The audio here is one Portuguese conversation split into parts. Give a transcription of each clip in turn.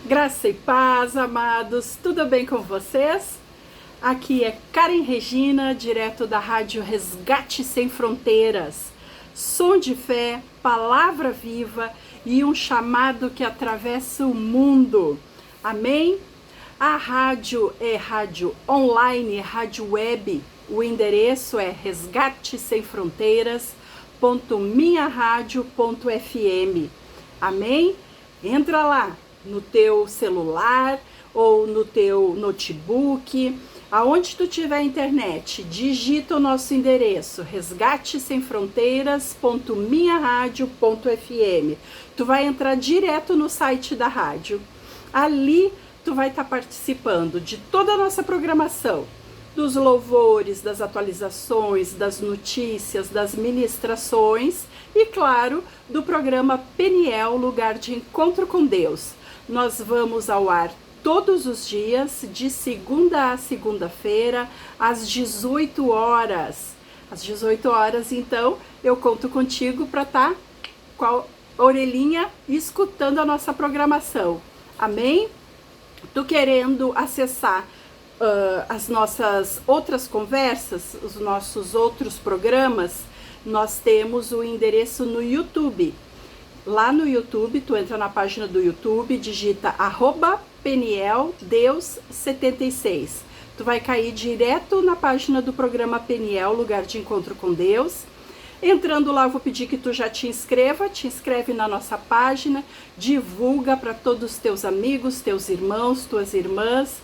Graça e paz, amados, tudo bem com vocês? Aqui é Karen Regina, direto da Rádio Resgate Sem Fronteiras. Som de fé, palavra viva e um chamado que atravessa o mundo. Amém? A rádio é rádio online, rádio web. O endereço é resgatesemfronteiras.minharadio.fm. Amém? Entra lá no teu celular ou no teu notebook, aonde tu tiver internet, digita o nosso endereço, resgatesemfronteiras.minharadio.fm. Tu vai entrar direto no site da rádio. Ali tu vai estar participando de toda a nossa programação, dos louvores, das atualizações, das notícias, das ministrações e, claro, do programa Peniel, Lugar de Encontro com Deus. Nós vamos ao ar todos os dias, de segunda a segunda-feira, às 18 horas. Às 18 horas, então, eu conto contigo para estar com a orelhinha escutando a nossa programação. Amém? Tu querendo acessar as nossas outras conversas, os nossos outros programas, nós temos o endereço no YouTube. Lá no YouTube, tu entra na página do YouTube, digita @PenielDeus76. Tu vai cair direto na página do programa Peniel, Lugar de Encontro com Deus. Entrando lá, eu vou pedir que tu já te inscreve na nossa página, divulga para todos os teus amigos, teus irmãos, tuas irmãs,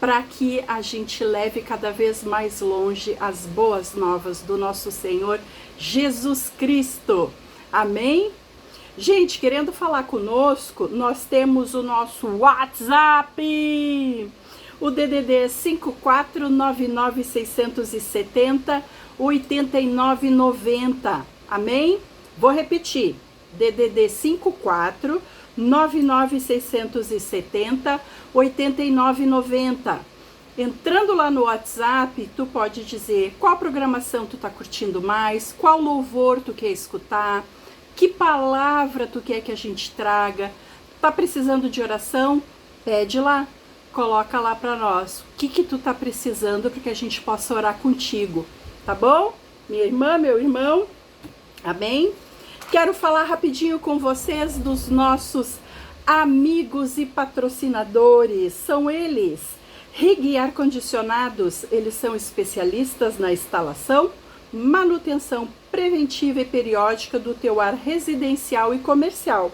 para que a gente leve cada vez mais longe as boas novas do nosso Senhor Jesus Cristo. Amém? Gente, querendo falar conosco, nós temos o nosso WhatsApp, o DDD 54-99670-8990. Amém? Vou repetir, DDD 54-99670-8990. Entrando lá no WhatsApp, tu pode dizer qual programação tu tá curtindo mais, qual louvor tu quer escutar, que palavra tu quer que a gente traga. Tá precisando de oração? Pede lá, coloca lá para nós. O que tu tá precisando para que a gente possa orar contigo, tá bom? Minha irmã, meu irmão, amém? Quero falar rapidinho com vocês dos nossos amigos e patrocinadores. São eles, Rig Ar Condicionados. Eles são especialistas na instalação, manutenção preventiva e periódica do teu ar residencial e comercial.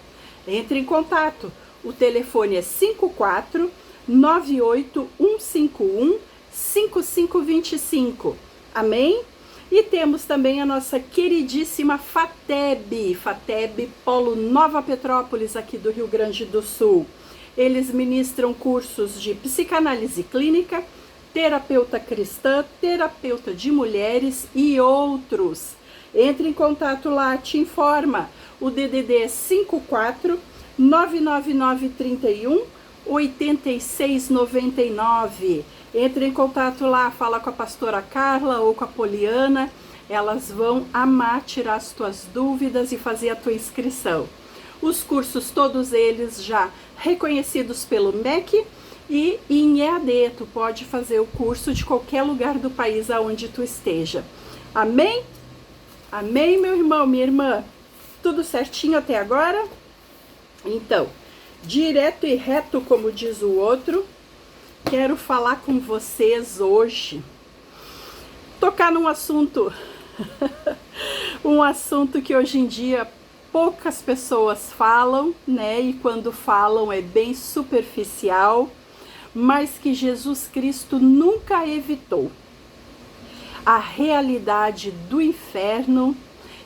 Entre em contato. O telefone é 54-98-151-5525. Amém? E temos também a nossa queridíssima FATEB, FATEB Polo Nova Petrópolis, aqui do Rio Grande do Sul. Eles ministram cursos de psicanálise clínica, terapeuta cristã, terapeuta de mulheres e outros. Entre em contato lá, te informa. O DDD é 54-99931-8699. Entre em contato lá, fala com a pastora Carla ou com a Poliana. Elas vão amar tirar as tuas dúvidas e fazer a tua inscrição. Os cursos, todos eles já reconhecidos pelo MEC, e em EAD, tu pode fazer o curso de qualquer lugar do país aonde tu esteja. Amém? Amém, meu irmão, minha irmã? Tudo certinho até agora? Então, direto e reto, como diz o outro, quero falar com vocês hoje. Tocar num assunto, um assunto que hoje em dia poucas pessoas falam, né? E quando falam é bem superficial, mas que Jesus Cristo nunca evitou. A realidade do inferno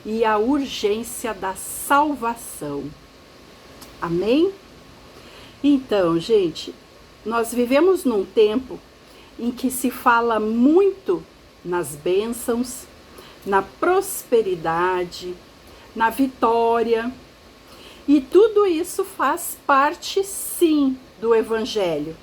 e a urgência da salvação. Amém? Então, gente, nós vivemos num tempo em que se fala muito nas bênçãos, na prosperidade, na vitória, e tudo isso faz parte, sim, do Evangelho.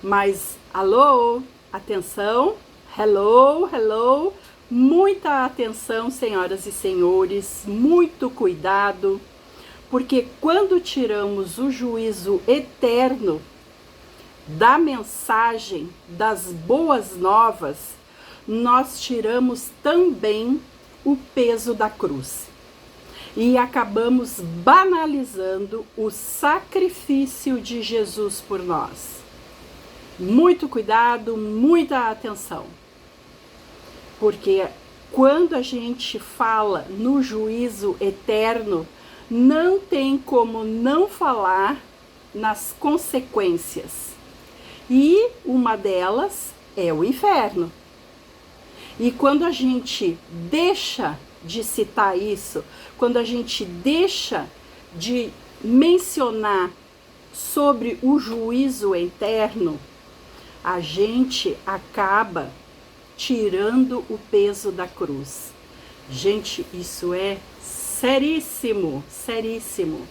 Mas, alô, atenção, hello, hello, muita atenção, senhoras e senhores, muito cuidado, Porque quando tiramos o juízo eterno da mensagem das boas novas, nós tiramos também o peso da cruz. E acabamos banalizando o sacrifício de Jesus por nós. Muito cuidado, muita atenção. Porque quando a gente fala no juízo eterno, não tem como não falar nas consequências. E uma delas é o inferno. E quando a gente deixa de citar isso, quando a gente deixa de mencionar sobre o juízo eterno, a gente acaba tirando o peso da cruz. Gente, isso é seríssimo, seríssimo.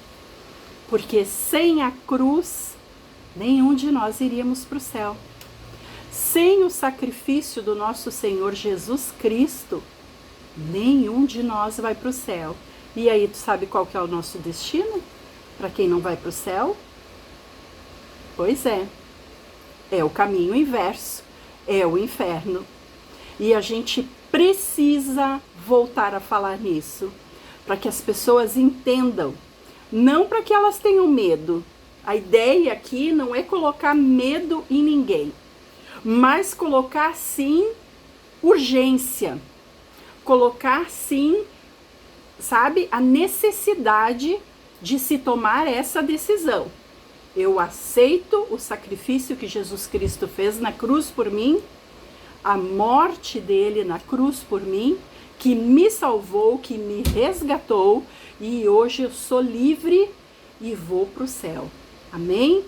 Porque sem a cruz, nenhum de nós iríamos para o céu. Sem o sacrifício do nosso Senhor Jesus Cristo, nenhum de nós vai para o céu. E aí, tu sabe qual que é o nosso destino? Para quem não vai para o céu? Pois é o caminho inverso, é o inferno. E a gente precisa voltar a falar nisso, para que as pessoas entendam, não para que elas tenham medo. A ideia aqui não é colocar medo em ninguém, mas colocar sim urgência, colocar sim, sabe, a necessidade de se tomar essa decisão. Eu aceito o sacrifício que Jesus Cristo fez na cruz por mim, a morte dele na cruz por mim, que me salvou, que me resgatou, e hoje eu sou livre e vou para o céu. Amém?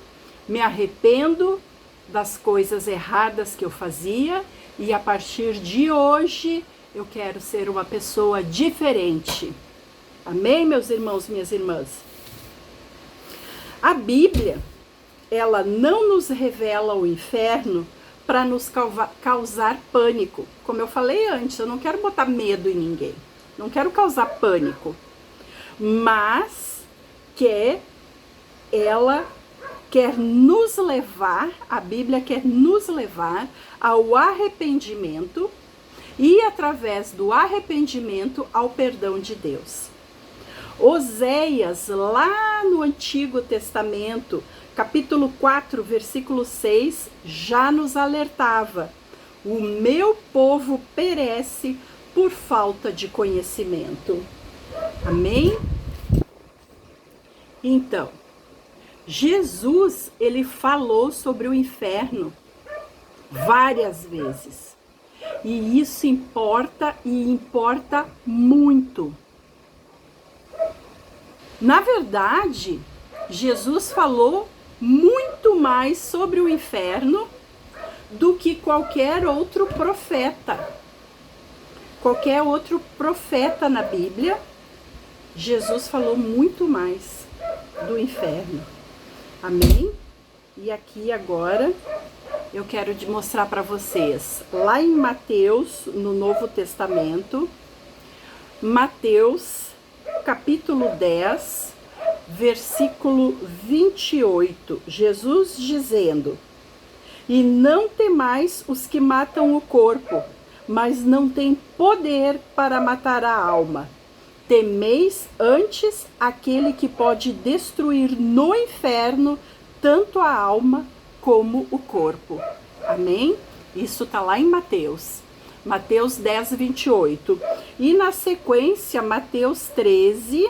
Me arrependo das coisas erradas que eu fazia e a partir de hoje eu quero ser uma pessoa diferente. Amém, meus irmãos, minhas irmãs? A Bíblia, ela não nos revela o inferno para nos causar pânico. Como eu falei antes, eu não quero botar medo em ninguém, não quero causar pânico, mas ela quer nos levar, a Bíblia quer nos levar ao arrependimento e, através do arrependimento, ao perdão de Deus. Oséias, lá no Antigo Testamento, capítulo 4, versículo 6, já nos alertava: o meu povo perece por falta de conhecimento. Amém? Então, Jesus, ele falou sobre o inferno várias vezes. E isso importa e importa muito. Na verdade, Jesus falou muito mais sobre o inferno do que qualquer outro profeta. Qualquer outro profeta na Bíblia, Jesus falou muito mais do inferno. Amém? E aqui agora eu quero mostrar para vocês, lá em Mateus, no Novo Testamento, Mateus capítulo 10, versículo 28, Jesus dizendo: e não temais os que matam o corpo, mas não têm poder para matar a alma. Temeis antes aquele que pode destruir no inferno tanto a alma como o corpo. Amém? Isso está lá em Mateus. Mateus 10, 28. E na sequência, Mateus 13,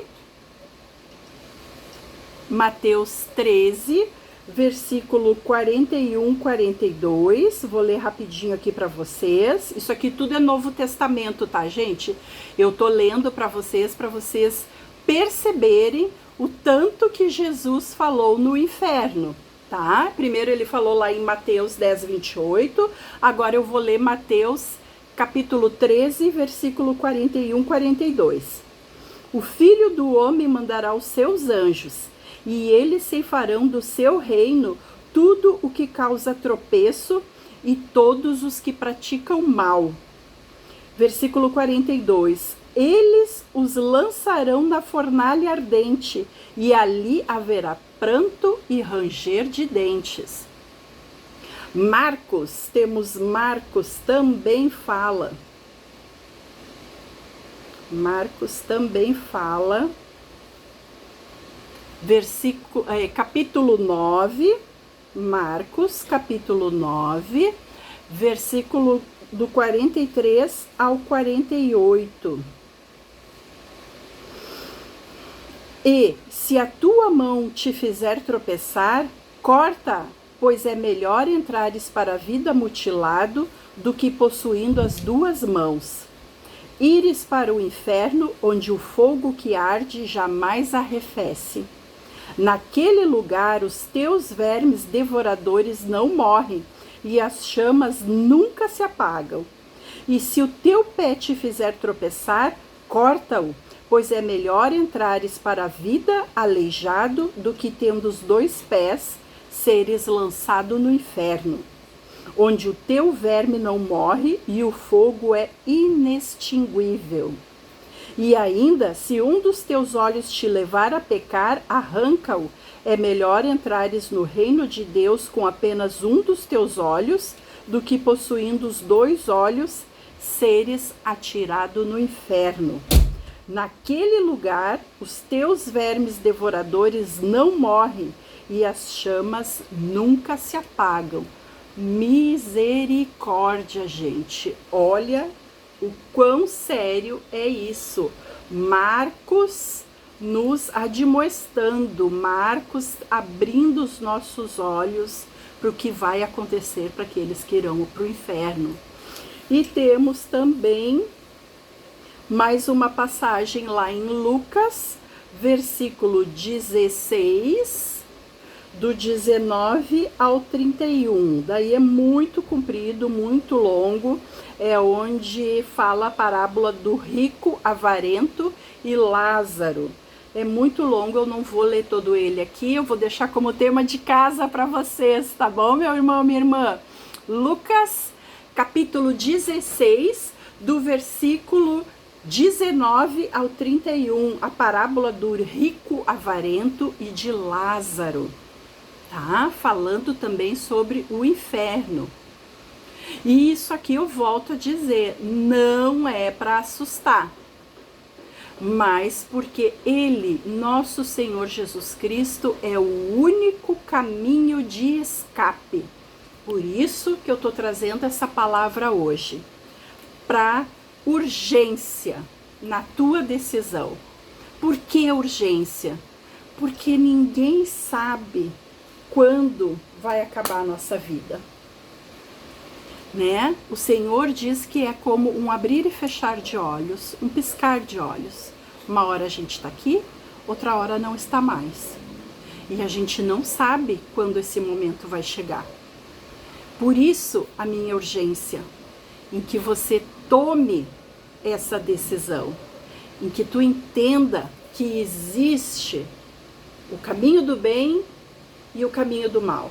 versículo 41, 42. Vou ler rapidinho aqui para vocês. Isso aqui tudo é Novo Testamento, tá, gente? Eu tô lendo para vocês perceberem o tanto que Jesus falou no inferno, tá? Primeiro ele falou lá em Mateus 10, 28. Agora eu vou ler Mateus capítulo 13, versículo 41, 42. O Filho do Homem mandará os seus anjos, e eles ceifarão do seu reino tudo o que causa tropeço e todos os que praticam mal. Versículo 42. eles os lançarão na fornalha ardente, e ali haverá pranto e ranger de dentes. Marcos também fala. Capítulo 9, Marcos, capítulo 9, versículo do 43 ao 48. E se a tua mão te fizer tropeçar, corta, pois é melhor entrares para a vida mutilado do que possuindo as duas mãos. Ires para o inferno, onde o fogo que arde jamais arrefece. Naquele lugar os teus vermes devoradores não morrem, e as chamas nunca se apagam. E se o teu pé te fizer tropeçar, corta-o, pois é melhor entrares para a vida aleijado do que, tendo os dois pés, seres lançado no inferno, onde o teu verme não morre e o fogo é inextinguível. E ainda, se um dos teus olhos te levar a pecar, arranca-o. É melhor entrares no reino de Deus com apenas um dos teus olhos, do que possuindo os dois olhos, seres atirado no inferno. Naquele lugar, os teus vermes devoradores não morrem, e as chamas nunca se apagam. Misericórdia, gente. Olha o quão sério é isso. Marcos nos admoestando, Marcos abrindo os nossos olhos para o que vai acontecer para aqueles que irão para o inferno. E temos também mais uma passagem lá em Lucas, versículo 16, do 19 ao 31. Daí é muito comprido, muito longo. É onde fala a parábola do rico avarento e Lázaro. É muito longo, eu não vou ler todo ele aqui, eu vou deixar como tema de casa para vocês, tá bom, meu irmão, minha irmã? Lucas, capítulo 16, do versículo 19 ao 31, a parábola do rico avarento e de Lázaro, tá? Falando também sobre o inferno. E isso aqui eu volto a dizer, não é para assustar, mas porque Ele, nosso Senhor Jesus Cristo, é o único caminho de escape. Por isso que eu estou trazendo essa palavra hoje, para urgência na tua decisão. Por que urgência? Porque ninguém sabe quando vai acabar a nossa vida, né? O Senhor diz que é como um abrir e fechar de olhos, um piscar de olhos. Uma hora a gente está aqui, outra hora não está mais. E a gente não sabe quando esse momento vai chegar. Por isso a minha urgência, em que você tome essa decisão, em que tu entenda que existe o caminho do bem e o caminho do mal.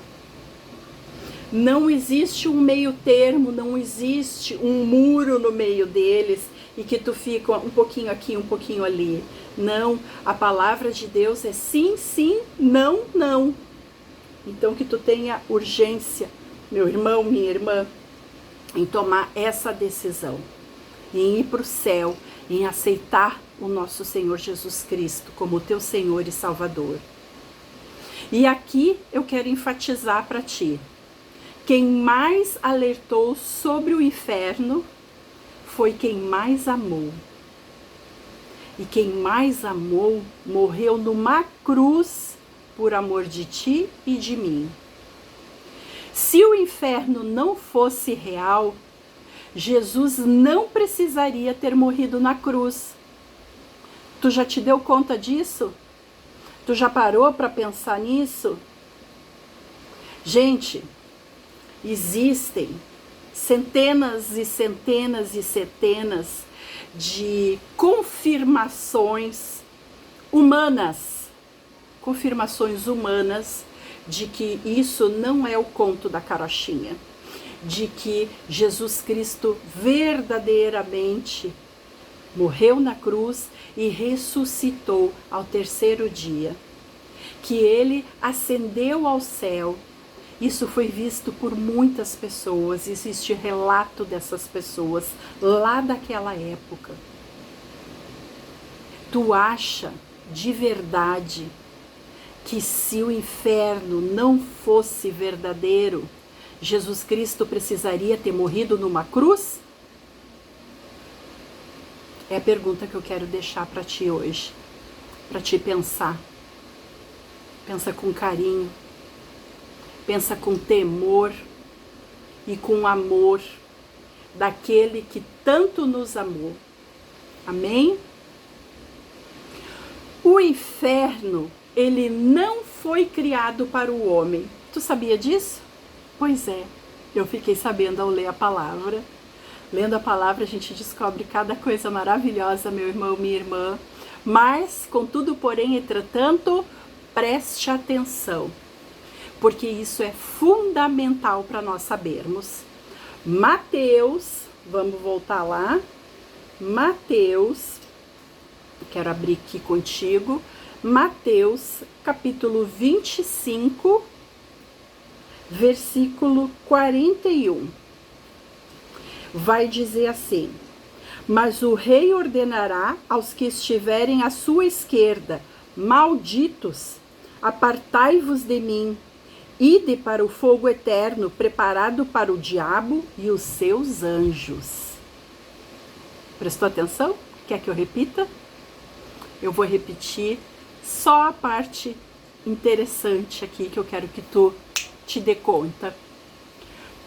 Não existe um meio termo, não existe um muro no meio deles e que tu fica um pouquinho aqui, um pouquinho ali. Não, a palavra de Deus é sim, sim, não, não. Então que tu tenha urgência, meu irmão, minha irmã, em tomar essa decisão, em ir para o céu, em aceitar o nosso Senhor Jesus Cristo como teu Senhor e Salvador. E aqui eu quero enfatizar para ti, quem mais alertou sobre o inferno foi quem mais amou. E quem mais amou morreu numa cruz por amor de ti e de mim. Se o inferno não fosse real, Jesus não precisaria ter morrido na cruz. Tu já te deu conta disso? Tu já parou para pensar nisso? Gente, existem centenas e centenas e centenas de confirmações humanas de que isso não é o conto da carochinha, de que Jesus Cristo verdadeiramente morreu na cruz e ressuscitou ao terceiro dia, que ele ascendeu ao céu. Isso foi visto por muitas pessoas, existe relato dessas pessoas lá daquela época. Tu acha de verdade que se o inferno não fosse verdadeiro, Jesus Cristo precisaria ter morrido numa cruz? É a pergunta que eu quero deixar para ti hoje, para ti pensar. Pensa com carinho, pensa com temor e com amor daquele que tanto nos amou. Amém? O inferno, ele não foi criado para o homem. Tu sabia disso? Pois é, eu fiquei sabendo ao ler a palavra. Lendo a palavra, a gente descobre cada coisa maravilhosa, meu irmão, minha irmã. Mas, contudo, porém, entretanto, preste atenção, porque isso é fundamental para nós sabermos. Mateus, vamos voltar lá. Mateus, quero abrir aqui contigo. Mateus, capítulo 25, versículo 41. Vai dizer assim: mas o rei ordenará aos que estiverem à sua esquerda: malditos, apartai-vos de mim, ide para o fogo eterno, preparado para o diabo e os seus anjos. Prestou atenção? Quer que eu repita? Eu vou repetir só a parte interessante aqui que eu quero que tu te dê conta.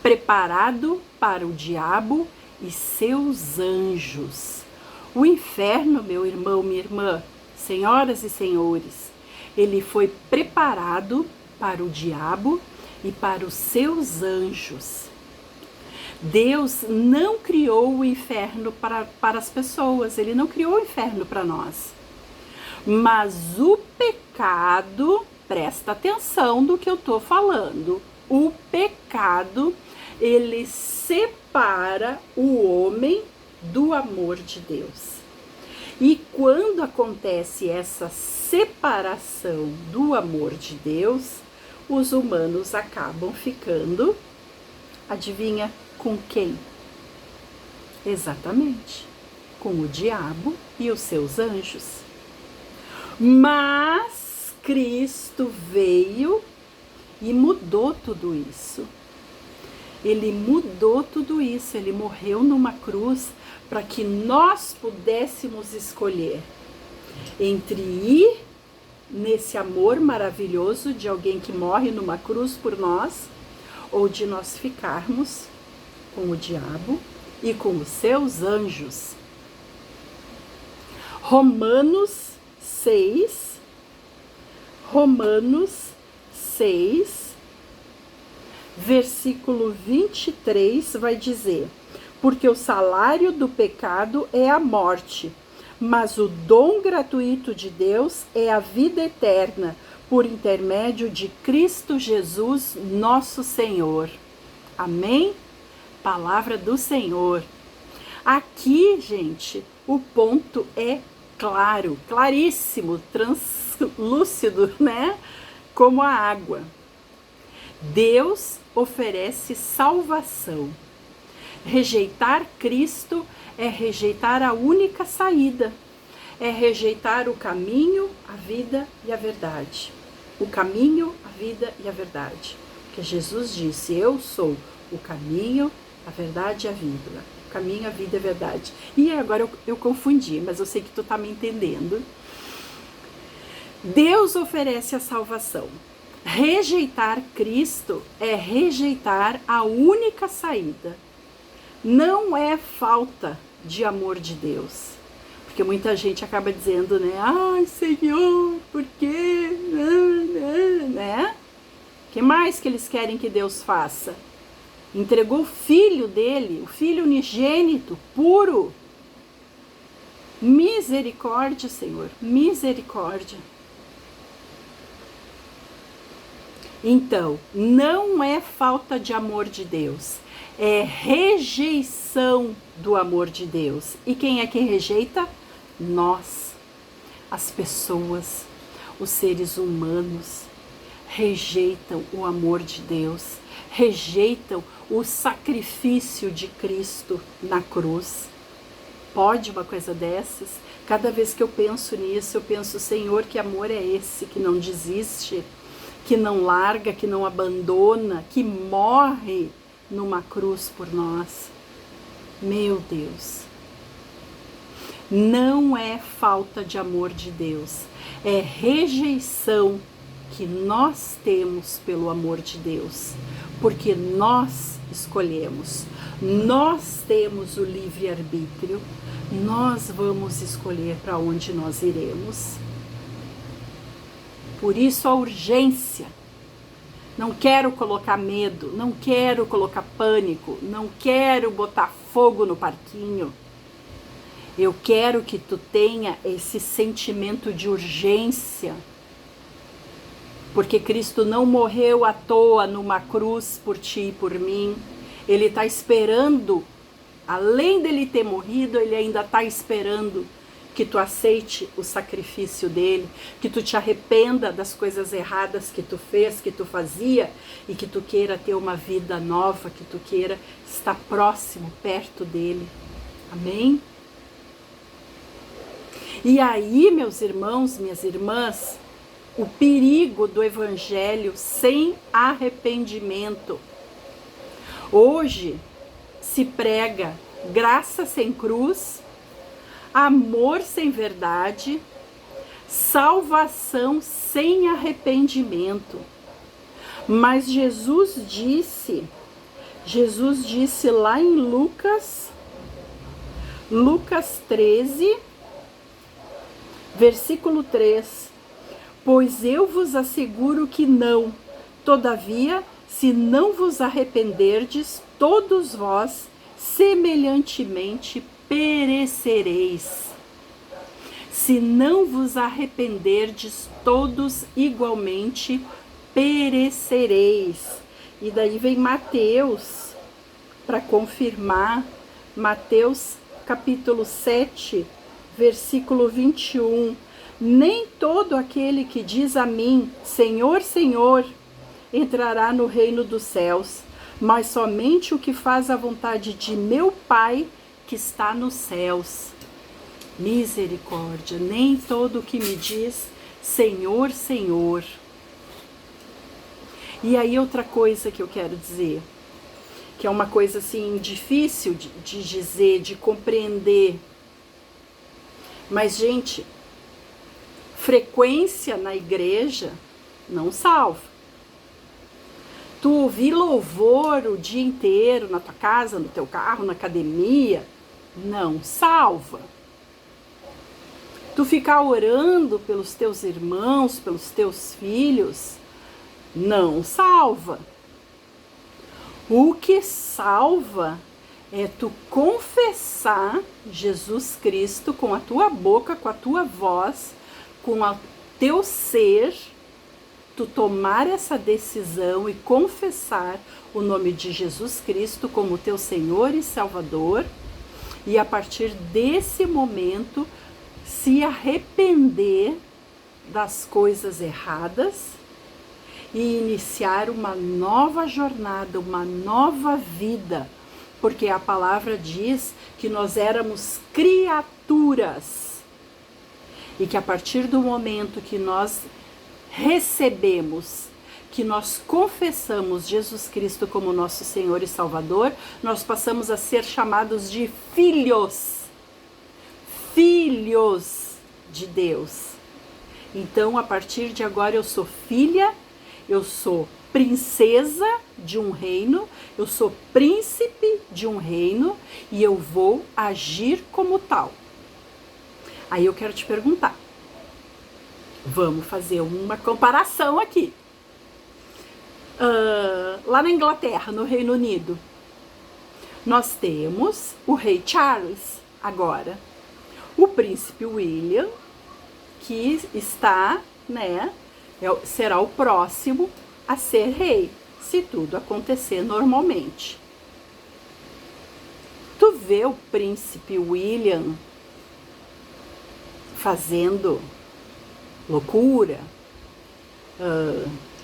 Preparado para o diabo e seus anjos. O inferno, meu irmão, minha irmã, senhoras e senhores, ele foi preparado para o diabo e para os seus anjos. Deus não criou o inferno para as pessoas, ele não criou o inferno para nós. Mas o pecado, presta atenção do que eu estou falando, o pecado, ele separa o homem do amor de Deus. E quando acontece essa separação do amor de Deus, os humanos acabam ficando, adivinha, com quem? Exatamente, com o diabo e os seus anjos. Mas Cristo veio e mudou tudo isso. Ele mudou tudo isso, ele morreu numa cruz para que nós pudéssemos escolher entre ir nesse amor maravilhoso de alguém que morre numa cruz por nós, ou de nós ficarmos com o diabo e com os seus anjos. Romanos 6, versículo 23 vai dizer: porque o salário do pecado é a morte, mas o dom gratuito de Deus é a vida eterna, por intermédio de Cristo Jesus, nosso Senhor. Amém? Palavra do Senhor. Aqui, gente, o ponto é claro, claríssimo, translúcido, né? Como a água. Deus oferece salvação. Rejeitar Cristo é rejeitar a única saída, é rejeitar o caminho, a vida e a verdade. O caminho, a vida e a verdade. Porque Jesus disse: eu sou o caminho, a verdade e a vida. O caminho, a vida e a verdade. E agora eu confundi, mas eu sei que tu tá me entendendo. Deus oferece a salvação. Rejeitar Cristo é rejeitar a única saída. Não é falta de amor de Deus. Porque muita gente acaba dizendo, né? Ai, Senhor, por quê? Né? O que mais que eles querem que Deus faça? Entregou o filho dele, o filho unigênito, puro. Misericórdia, Senhor, misericórdia. Então, não é falta de amor de Deus, é rejeição do amor de Deus. E quem é que rejeita? Nós, as pessoas, os seres humanos, rejeitam o amor de Deus, rejeitam o sacrifício de Cristo na cruz. Pode uma coisa dessas? Cada vez que eu penso nisso, eu penso, Senhor, que amor é esse que não desiste, que não larga, que não abandona, que morre numa cruz por nós. Meu Deus. Não é falta de amor de Deus, é rejeição que nós temos pelo amor de Deus, porque nós escolhemos, nós temos o livre-arbítrio, nós vamos escolher para onde nós iremos. Por isso a urgência. Não quero colocar medo, não quero colocar pânico, não quero botar fogo no parquinho. Eu quero que tu tenha esse sentimento de urgência, porque Cristo não morreu à toa numa cruz por ti e por mim. Ele está esperando, além dele ter morrido, ele ainda está esperando que tu aceite o sacrifício dele, que tu te arrependa das coisas erradas que tu fez, que tu fazia, e que tu queira ter uma vida nova, que tu queira estar próximo, perto dele. Amém? E aí, meus irmãos, minhas irmãs, o perigo do evangelho sem arrependimento. Hoje se prega graça sem cruz, amor sem verdade, salvação sem arrependimento. Mas Jesus disse lá em Lucas 13, versículo 3, pois eu vos asseguro que não, todavia, se não vos arrependerdes, todos vós semelhantemente perecereis. Se não vos arrependerdes, todos igualmente perecereis. E daí vem Mateus, para confirmar, Mateus capítulo 7, versículo 21. Nem todo aquele que diz a mim, Senhor, Senhor, entrará no reino dos céus, mas somente o que faz a vontade de meu Pai que está nos céus. Misericórdia, nem todo o que me diz Senhor, Senhor. E aí outra coisa que eu quero dizer, que é uma coisa assim difícil de dizer, de compreender. Mas, gente, frequência na igreja não salva. Tu ouvir louvor o dia inteiro na tua casa, no teu carro, na academia, não salva. Tu ficar orando pelos teus irmãos, pelos teus filhos, não salva. O que salva é tu confessar Jesus Cristo com a tua boca, com a tua voz, com o teu ser, tu tomar essa decisão e confessar o nome de Jesus Cristo como teu Senhor e Salvador, e a partir desse momento se arrepender das coisas erradas e iniciar uma nova jornada, uma nova vida, porque a palavra diz que nós éramos criaturas e que a partir do momento que nós recebemos, que nós confessamos Jesus Cristo como nosso Senhor e Salvador, nós passamos a ser chamados de filhos de Deus. Então, a partir de agora eu sou filha, eu sou princesa de um reino, eu sou príncipe de um reino e eu vou agir como tal. Aí eu quero te perguntar, vamos fazer uma comparação aqui. Lá na Inglaterra, no Reino Unido, nós temos o rei Charles agora, o príncipe William, que está, será o próximo a ser rei, se tudo acontecer normalmente. Tu vê o príncipe William fazendo loucura,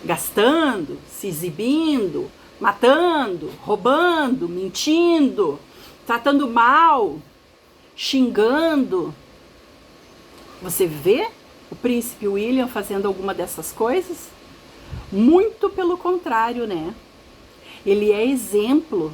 gastando, se exibindo, matando, roubando, mentindo, tratando mal, xingando. Você vê o príncipe William fazendo alguma dessas coisas? Muito pelo contrário, né? Ele é exemplo,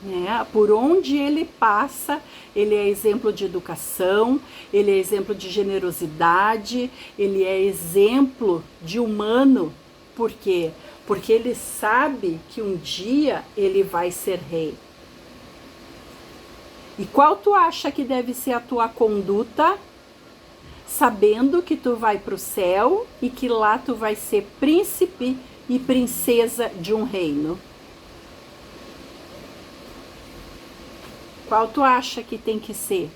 né? Por onde ele passa, ele é exemplo de educação, ele é exemplo de generosidade, ele é exemplo de humano. Por quê? Porque ele sabe que um dia ele vai ser rei. E qual tu acha que deve ser a tua conduta, sabendo que tu vai para o céu e que lá tu vai ser príncipe e princesa de um reino? Qual tu acha que tem que ser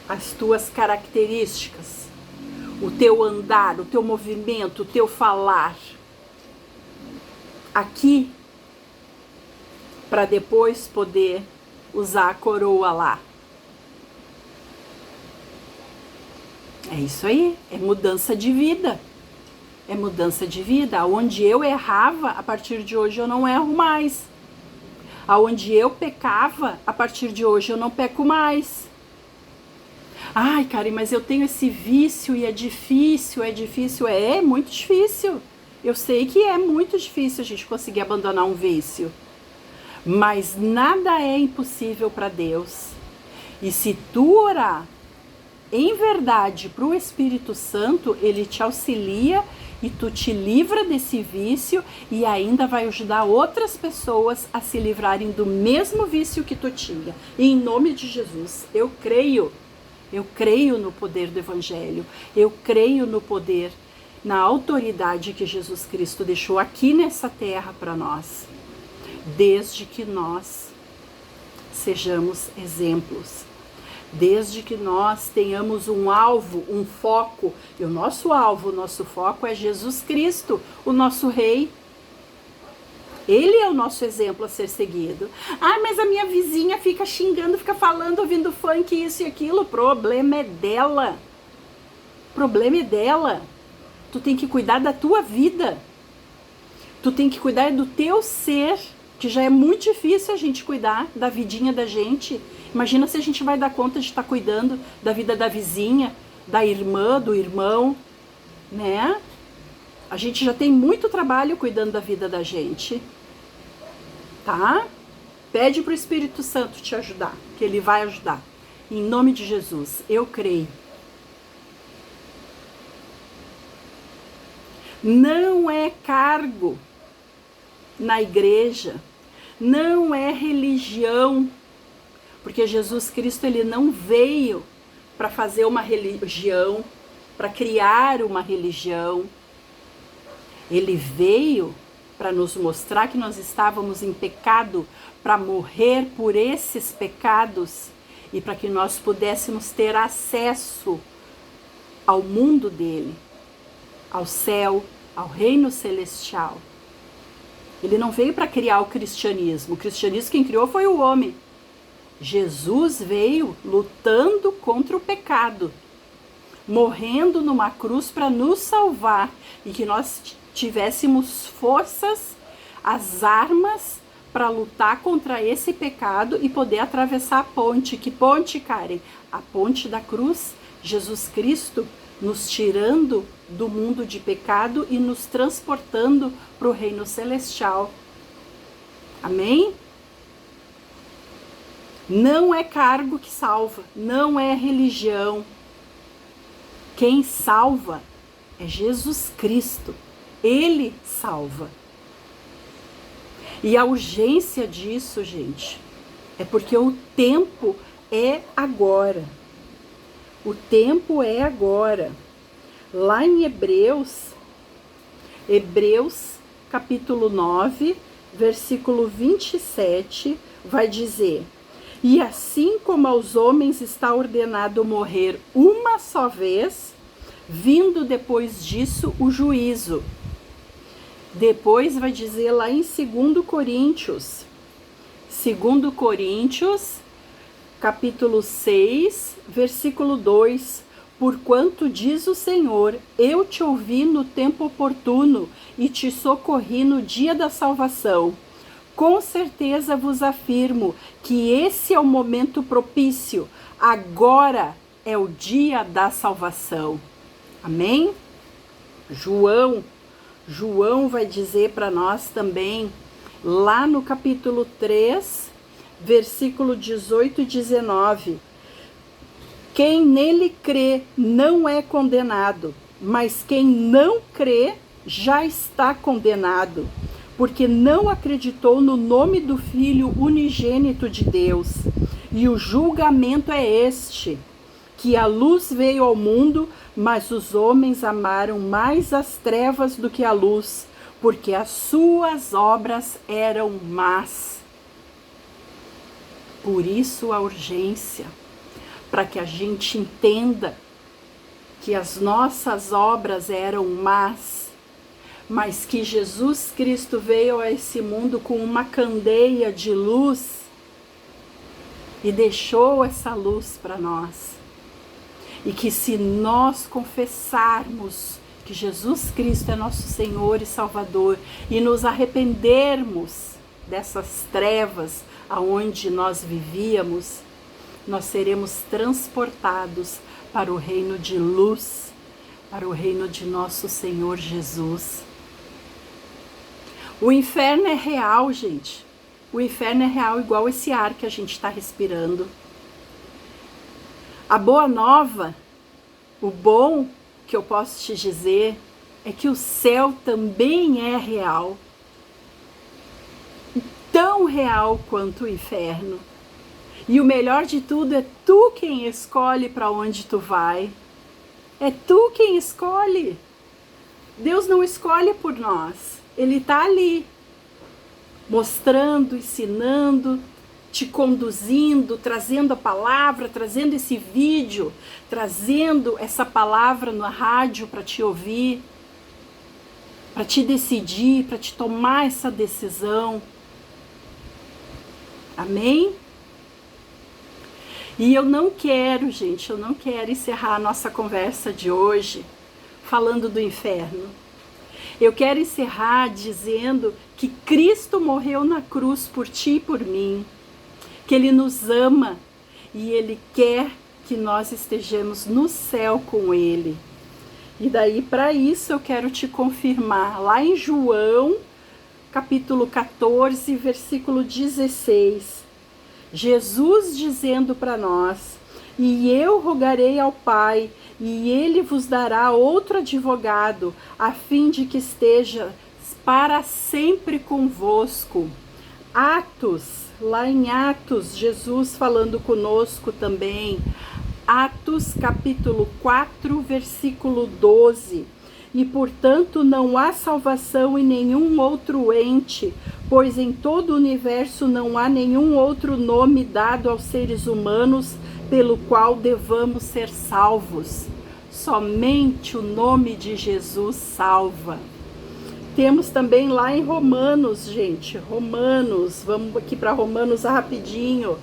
as tuas características, o teu andar, o teu movimento, o teu falar aqui, para depois poder usar a coroa lá? É isso aí, é mudança de vida. É mudança de vida. Onde eu errava, a partir de hoje eu não erro mais. Aonde eu pecava, a partir de hoje eu não peco mais. Ai, Karen, mas eu tenho esse vício e é difícil. É muito difícil. Eu sei que é muito difícil a gente conseguir abandonar um vício. Mas nada é impossível para Deus. E se tu orar em verdade para o Espírito Santo, ele te auxilia e tu te livra desse vício e ainda vai ajudar outras pessoas a se livrarem do mesmo vício que tu tinha. E em nome de Jesus, eu creio no poder do Evangelho, eu creio no poder, na autoridade que Jesus Cristo deixou aqui nessa terra para nós, desde que nós sejamos exemplos. Desde que nós tenhamos um alvo, um foco, e o nosso alvo, o nosso foco é Jesus Cristo, o nosso Rei. Ele é o nosso exemplo a ser seguido. Ah, mas a minha vizinha fica xingando, fica falando, ouvindo funk, isso e aquilo. O problema é dela. O problema é dela. Tu tem que cuidar da tua vida. Tu tem que cuidar do teu ser, que já é muito difícil a gente cuidar da vidinha da gente. Imagina se a gente vai dar conta de estar cuidando da vida da vizinha, da irmã, do irmão, né? A gente já tem muito trabalho cuidando da vida da gente, tá? Pede para o Espírito Santo te ajudar, que ele vai ajudar. Em nome de Jesus, eu creio. Não é cargo na igreja, não é religião, porque Jesus Cristo ele não veio para fazer uma religião, para criar uma religião. Ele veio para nos mostrar que nós estávamos em pecado, para morrer por esses pecados e para que nós pudéssemos ter acesso ao mundo dele, ao céu, ao reino celestial. Ele não veio para criar o cristianismo. O cristianismo quem criou foi o homem. Jesus veio lutando contra o pecado, morrendo numa cruz para nos salvar e que nós tivéssemos forças, as armas para lutar contra esse pecado e poder atravessar a ponte. Que ponte, Karen? A ponte da cruz, Jesus Cristo nos tirando do mundo de pecado e nos transportando para o reino celestial. Amém? Não é cargo que salva, não é religião. Quem salva é Jesus Cristo. Ele salva. E a urgência disso, gente, é porque o tempo é agora. O tempo é agora. Lá em Hebreus capítulo 9, versículo 27, vai dizer: e assim como aos homens está ordenado morrer uma só vez, vindo depois disso o juízo. Depois vai dizer lá em 2 Coríntios 2 Coríntios, capítulo 6, versículo 2. Porquanto diz o Senhor, eu te ouvi no tempo oportuno e te socorri no dia da salvação. Com certeza vos afirmo que esse é o momento propício. Agora é o dia da salvação. Amém? João vai dizer para nós também, lá no capítulo 3, versículo 18 e 19. Quem nele crê não é condenado, mas quem não crê já está condenado, porque não acreditou no nome do Filho unigênito de Deus. E o julgamento é este, que a luz veio ao mundo, mas os homens amaram mais as trevas do que a luz, porque as suas obras eram más. Por isso a urgência, para que a gente entenda que as nossas obras eram más, mas que Jesus Cristo veio a esse mundo com uma candeia de luz e deixou essa luz para nós. E que se nós confessarmos que Jesus Cristo é nosso Senhor e Salvador e nos arrependermos dessas trevas aonde nós vivíamos, nós seremos transportados para o reino de luz, para o reino de nosso Senhor Jesus. O inferno é real, gente. O inferno é real igual esse ar que a gente está respirando. A boa nova, o bom que eu posso te dizer, é que o céu também é real. Tão real quanto o inferno. E o melhor de tudo é tu quem escolhe para onde tu vai. É tu quem escolhe. Deus não escolhe por nós. Ele está ali, mostrando, ensinando, te conduzindo, trazendo a palavra, trazendo esse vídeo, trazendo essa palavra na rádio para te ouvir, para te decidir, para te tomar essa decisão. Amém? E eu não quero, gente, eu não quero encerrar a nossa conversa de hoje falando do inferno. Eu quero encerrar dizendo que Cristo morreu na cruz por ti e por mim, que Ele nos ama e Ele quer que nós estejamos no céu com Ele. E daí, para isso, eu quero te confirmar, lá em João, capítulo 14, versículo 16, Jesus dizendo para nós, e eu rogarei ao Pai, e Ele vos dará outro advogado, a fim de que esteja para sempre convosco. Atos, lá em Atos, Jesus falando conosco também, Atos capítulo 4, versículo 12. E portanto não há salvação em nenhum outro ente, pois em todo o universo não há nenhum outro nome dado aos seres humanos pelo qual devamos ser salvos. Somente o nome de Jesus salva. Temos também lá em Romanos, gente, Romanos, vamos aqui para Romanos rapidinho,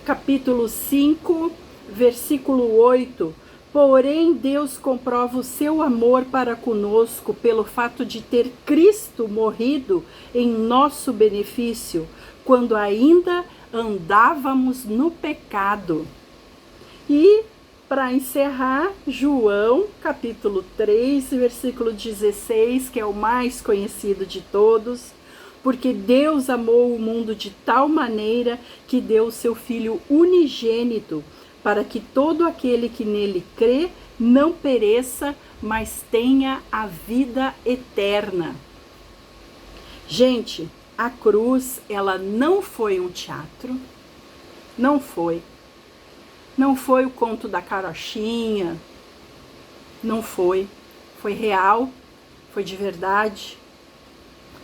capítulo 5, versículo 8. Porém, Deus comprova o seu amor para conosco pelo fato de ter Cristo morrido em nosso benefício, quando ainda andávamos no pecado. E, para encerrar, João, capítulo 3, versículo 16, que é o mais conhecido de todos, porque Deus amou o mundo de tal maneira que deu o seu Filho unigênito, para que todo aquele que nele crê não pereça, mas tenha a vida eterna. Gente, a cruz, ela não foi um teatro, não foi. Não foi o conto da carochinha, não foi. Foi real, foi de verdade,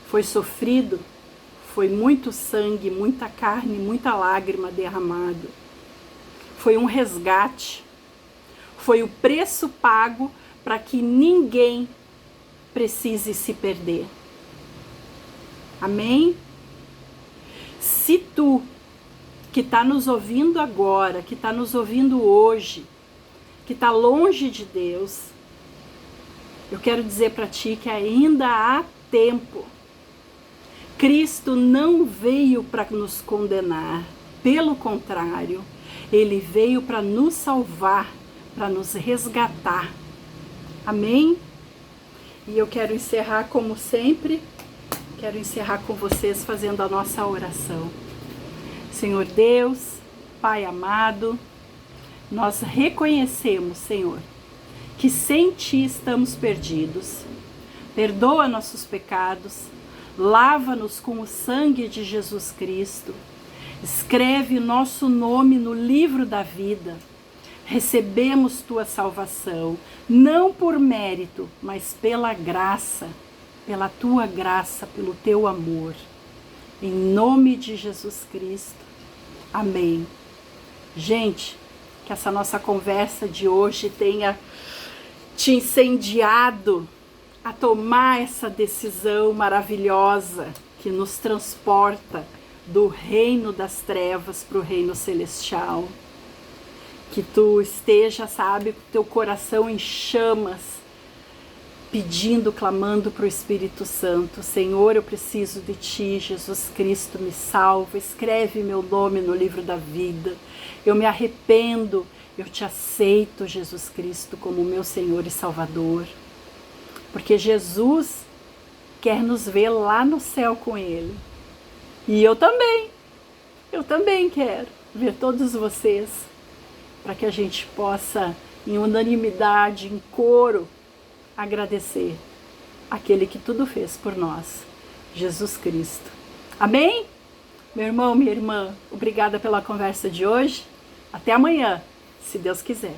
foi sofrido, foi muito sangue, muita carne, muita lágrima derramada. Foi um resgate, foi o preço pago para que ninguém precise se perder. Amém? se tu, que está nos ouvindo agora, que está nos ouvindo hoje, que está longe de Deus, eu quero dizer para ti que ainda há tempo. Cristo não veio para nos condenar, pelo contrário, Ele veio para nos salvar, para nos resgatar. Amém? E eu quero encerrar como sempre, quero encerrar com vocês fazendo a nossa oração. Senhor Deus, Pai amado, nós reconhecemos, Senhor, que sem Ti estamos perdidos. Perdoa nossos pecados, lava-nos com o sangue de Jesus Cristo, escreve nosso nome no livro da vida. Recebemos Tua salvação, não por mérito, mas pela graça, pela Tua graça, pelo Teu amor. Em nome de Jesus Cristo. Amém. Gente, que essa nossa conversa de hoje tenha te incendiado a tomar essa decisão maravilhosa que nos transporta do reino das trevas para o reino celestial. Que tu esteja, sabe, com teu coração em chamas, pedindo, clamando para o Espírito Santo. Senhor, eu preciso de Ti, Jesus Cristo, me salva, escreve meu nome no livro da vida. Eu me arrependo, eu Te aceito, Jesus Cristo, como meu Senhor e Salvador. Porque Jesus quer nos ver lá no céu com Ele. E eu também quero ver todos vocês, para que a gente possa, em unanimidade, em coro, agradecer aquele que tudo fez por nós, Jesus Cristo. Amém? Meu irmão, minha irmã, obrigada pela conversa de hoje. Até amanhã, se Deus quiser.